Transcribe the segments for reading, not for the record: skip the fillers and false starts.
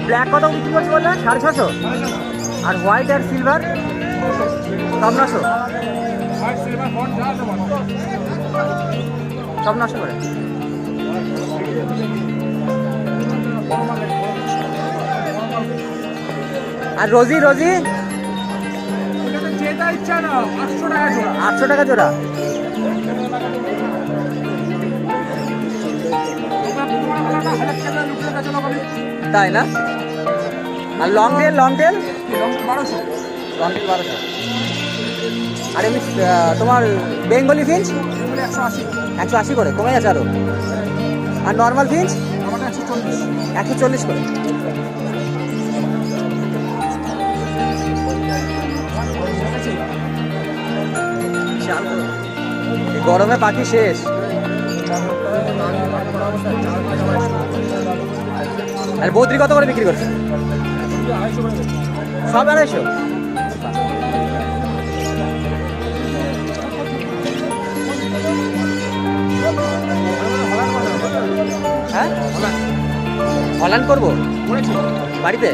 Black কত বিক্রি করছে বললেন? 650। আর হোয়াইট আর সিলভার 900। সব 900 করে। আর রোজি রোজি 800 টাকা জোড়া। তাই না? আর লং টেল 1200। আর এমনি তোমার বেঙ্গলি ফিঞ্চ 180 করে, কমে গেছে আরো। আর নর্মাল ফিঞ্চ 140 করে। গরমে পাখি শেষ। আর বদ্রি কত করে বিক্রি করছে? সব 250। হ্যাঁ অনলাইন করবো বাড়িতে।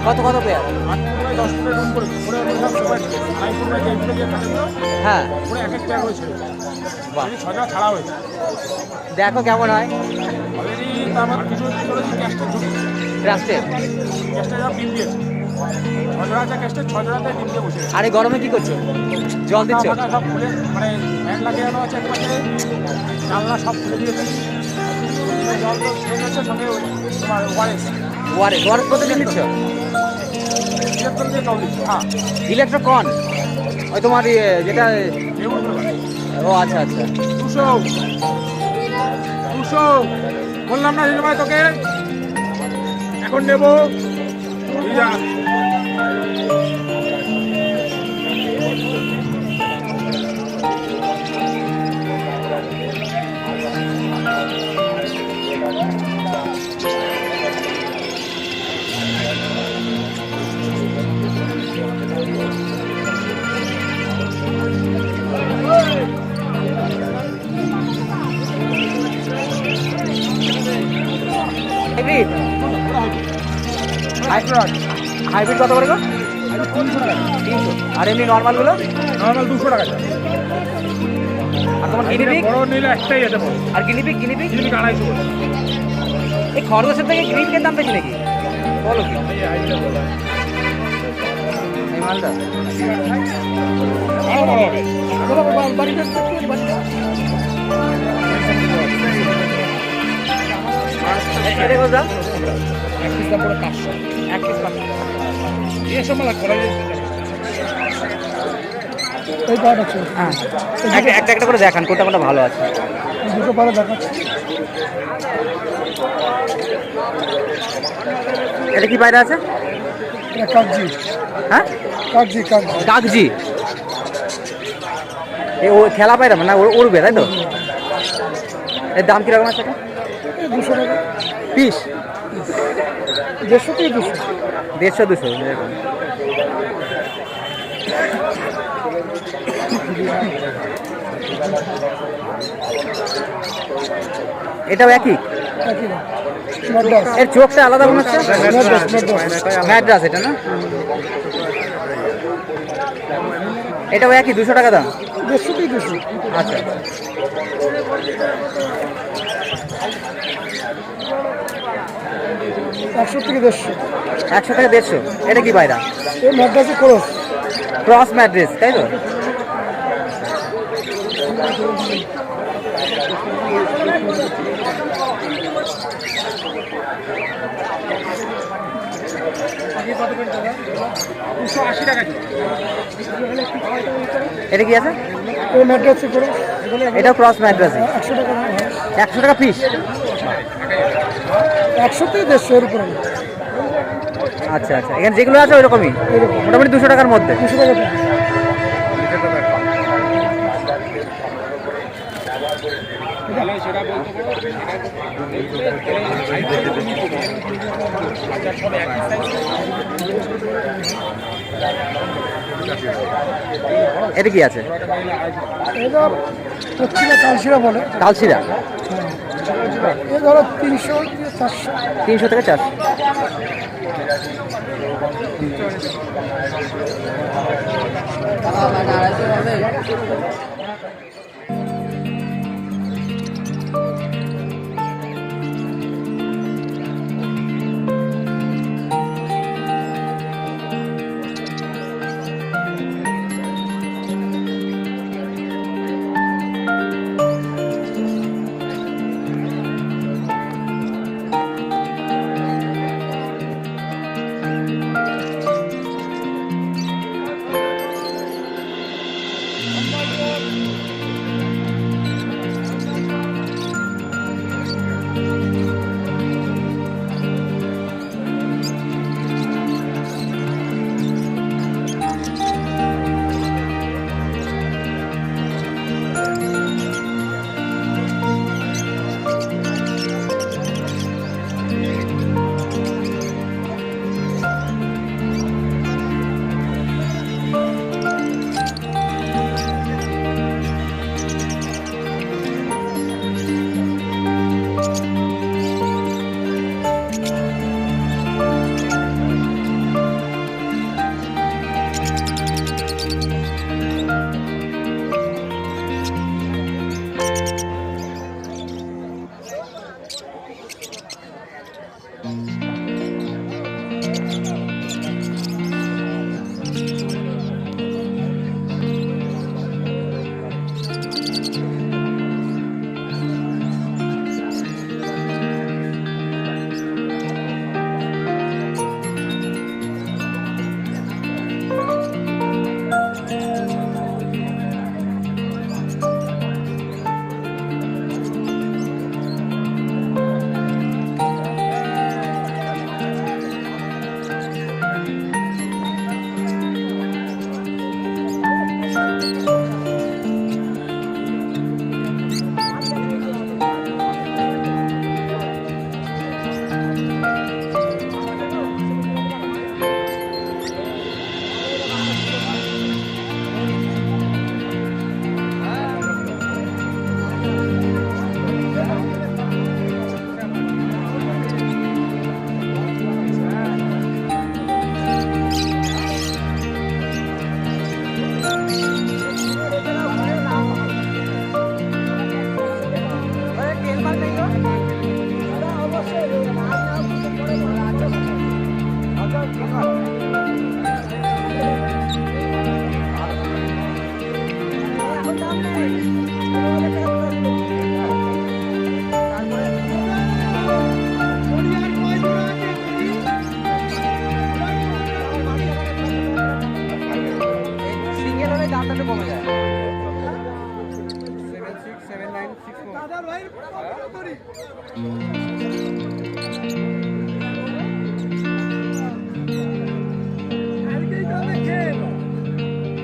কত কত পেয়ার? হ্যাঁ দেখো কেমন হয়। আরে গরমে কি করছো? জল দিচ্ছ? ওয়ারেস কতদিন দিচ্ছ? ইলেকট্রোকন ওই তোমার যেটা। ও আচ্ছা আচ্ছা। 200 বললাম না ভাই তোকে, এখন নেবো। হাইব্রিড কত করে গো? 300। আর এমনি নর্মাল গুলো? নর্মাল 200 টাকা। আর তোমার গিনিপিগ? বড় নিলে একটাই যেতে পারে। আর গিনিপিগ 250 করে। এই খরগোশের থেকে গিনিপিগের দাম বেশি নাকি? বলো কি এই মালটা? এটা কত দাম? এক পিস দাম পড়ে 500। এক পিস 500। এসব মাল করা যায়। হ্যাঁ একটা একটা করে দেখান কোনটা কোনটা ভালো আছে। দুটো পরে দেখাচ্ছি। এটা কি বাইরে আছে? এটা কাগজি। হ্যাঁ কাগজি। ও খেলা পায়রা না উড়বে তাই তো? এর দাম কিরকম আছে? 200 টাকা পিস। 150 থেকে 200। 150-200 এরকম। এটাও একই? এর চোখটা আলাদা মনে হচ্ছে। ম্যাড্রাস এটা না? এটাও একই 200 টাকা দাম? 150 থেকে 200। আচ্ছা 100 থেকে 150। 100 থেকে 150। এটা কি বাইরা? এই ম্যাড্রাসে ক্রস ম্যাড্রেস তাই তো? এটা কি আছে? এটা ক্রস ম্যাড্রাস। 100 টাকা পিস। 100 থেকে 150 এর উপরে। আচ্ছা আচ্ছা এখানে যেগুলো আছে ওইরকমই মোটামুটি 200 টাকার মধ্যে। 200 টাকা। এটা কি আছে? এটা হচ্ছে কালশিরা বলে। কালশিরা এ ধরো 300 থেকে 400। 300 থেকে 400।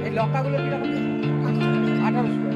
এই লক্কাগুলো কিরকম? 1800।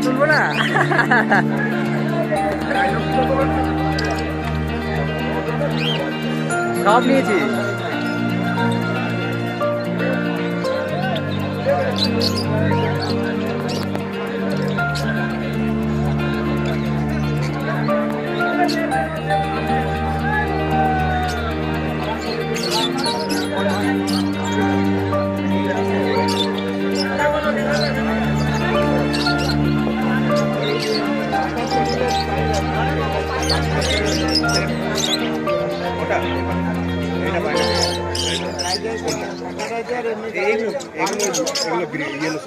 তুলবো না সব নিয়েছি। এটা এগুলো ইয়েলো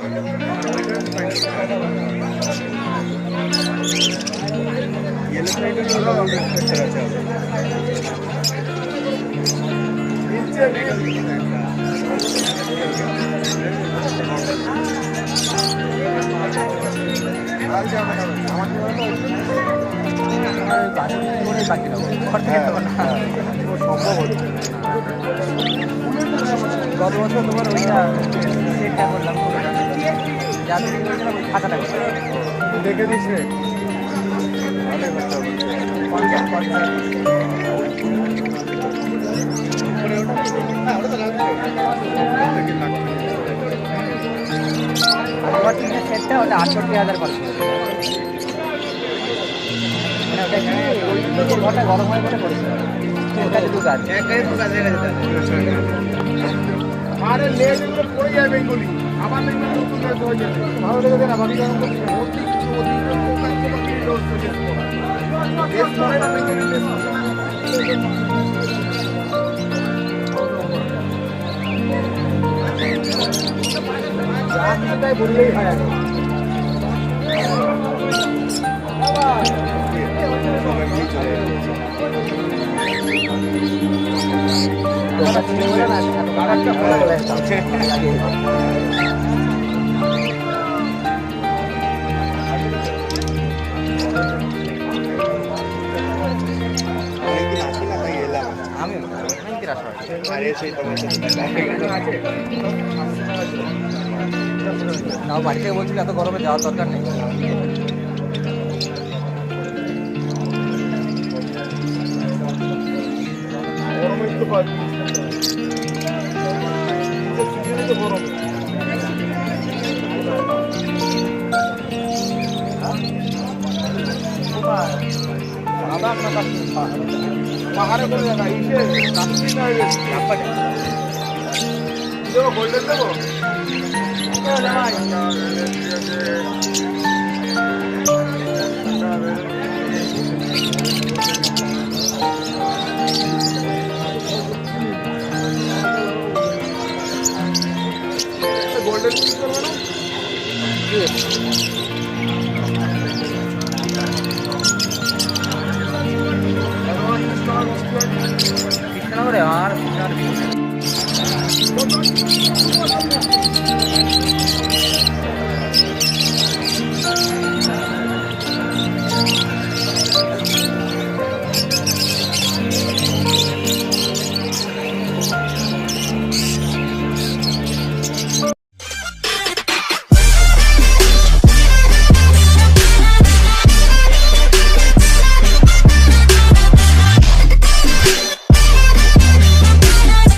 গত বছর তোমার ওইটা সেটটা করলাম যাদের খাতাটা দেখে দিচ্ছে আমার তিনটে সেটটা ওটা 68,000 করে মানে ওটা কি ওই নিজের ঘরটা গরম হয় বলে করেছে ওটাতে দু কাজ আরে লেট এগুলো পড়ে যায় বেঙ্গলি আবার বেঙ্গলি নতুন কাজ হয়ে যাবে ভালো লেগে না বাকি গরম করছে বললেই হয় এখন তাও বাড়ি থেকে বলছিল এত গরমে যাওয়ার দরকার নেই পাহাড়ে করে দেখা ইসে দেবো গোল্ডেন দেবো গোল্ডেন করবে না